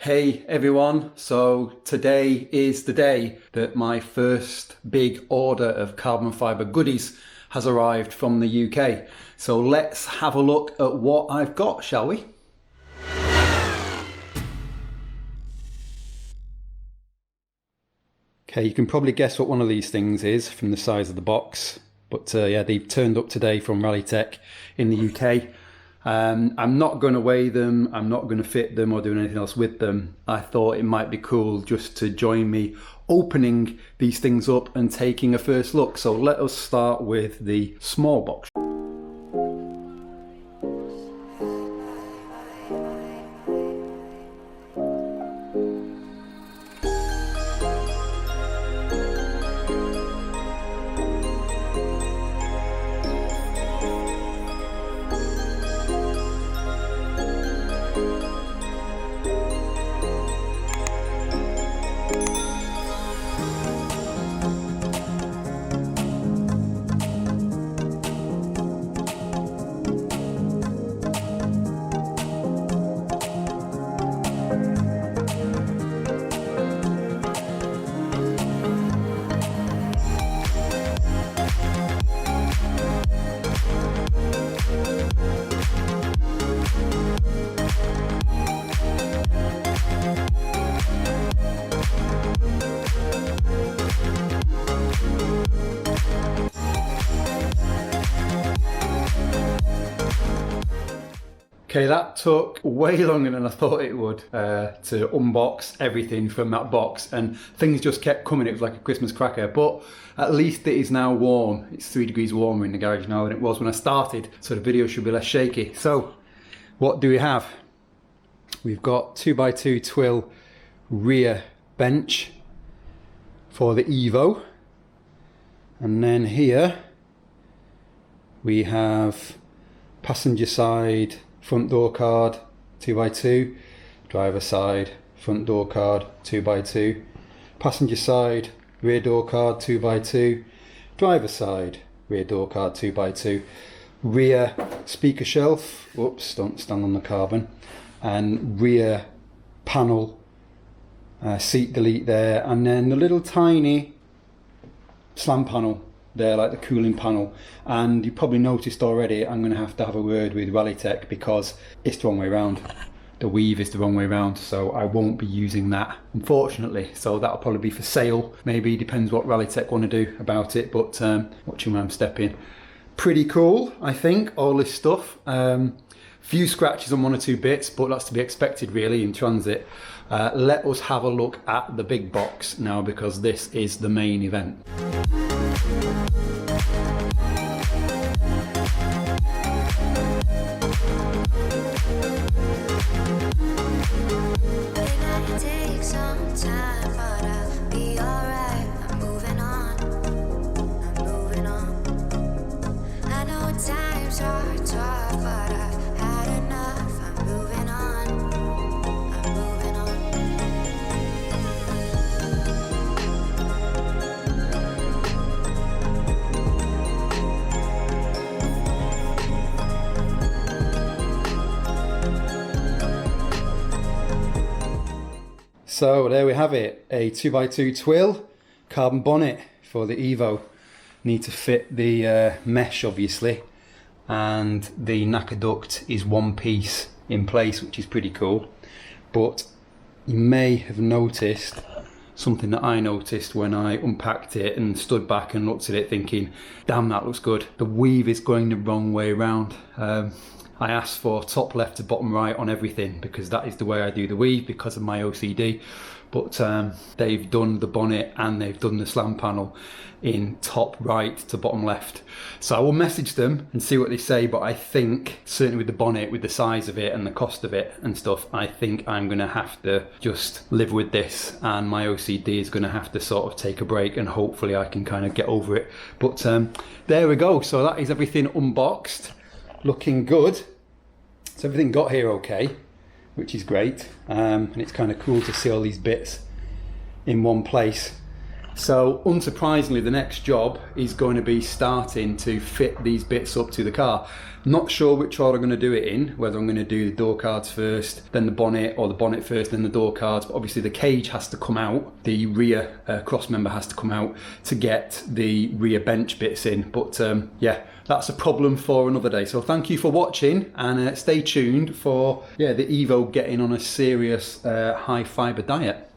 Hey everyone, so today is the day that my first big order of carbon fibre goodies has arrived from the UK. So let's have a look at what I've got, shall we? Okay, you can probably guess what one of these things is from the size of the box, but yeah, they've turned up today from Rallytech in the UK. I'm not going to weigh them, I'm not going to fit them or do anything else with them. I thought it might be cool just to join me opening these things up and taking a first look. So let us start with the small box. Okay, that took way longer than I thought it would to unbox everything from that box, and things just kept coming. It was like a Christmas cracker, but at least it is now warm. It's 3 degrees warmer in the garage now than it was when I started, so the video should be less shaky. So, what do we have? We've got 2x2 twill rear bench for the Evo, and then here we have passenger side front door card 2x2, driver side front door card 2x2, passenger side rear door card 2x2, driver side rear door card 2x2, rear speaker shelf, whoops, don't stand on the carbon, and rear panel seat delete there, and then the little tiny slam panel there, like the cooling panel. And you probably noticed already I'm going to have a word with Rallytech because it's the wrong way around. The weave is the wrong way around, so I won't be using that, unfortunately. So that'll probably be for sale, maybe, depends what Rallytech want to do about it. But watching where I'm stepping, pretty cool, I think, all this stuff. Few scratches on 1 or 2 bits, but that's to be expected really in transit. Let us have a look at the big box now, because this is the main event. So there we have it, a 2x2 twill carbon bonnet for the Evo. Need to fit the mesh obviously, and the knacker duct is one piece in place, which is pretty cool. But you may have noticed something that I noticed when I unpacked it and stood back and looked at it thinking, damn, that looks good. The weave is going the wrong way around. I asked for top left to bottom right on everything because that is the way I do the weave because of my OCD. But they've done the bonnet and they've done the slam panel in top right to bottom left. So I will message them and see what they say, but I think, certainly with the bonnet, with the size of it and the cost of it and stuff, I think I'm gonna have to just live with this, and my OCD is gonna have to sort of take a break, and hopefully I can kind of get over it. But there we go, so that is everything unboxed, looking good. So everything got here okay, which is great, and it's kind of cool to see all these bits in one place. So unsurprisingly, the next job is going to be starting to fit these bits up to the car. Not sure which order I'm going to do it in, whether I'm going to do the door cards first, then the bonnet, or the bonnet first, then the door cards. But obviously the cage has to come out, the rear cross member has to come out to get the rear bench bits in. But yeah, that's a problem for another day. So thank you for watching, and stay tuned for the Evo getting on a serious high fibre diet.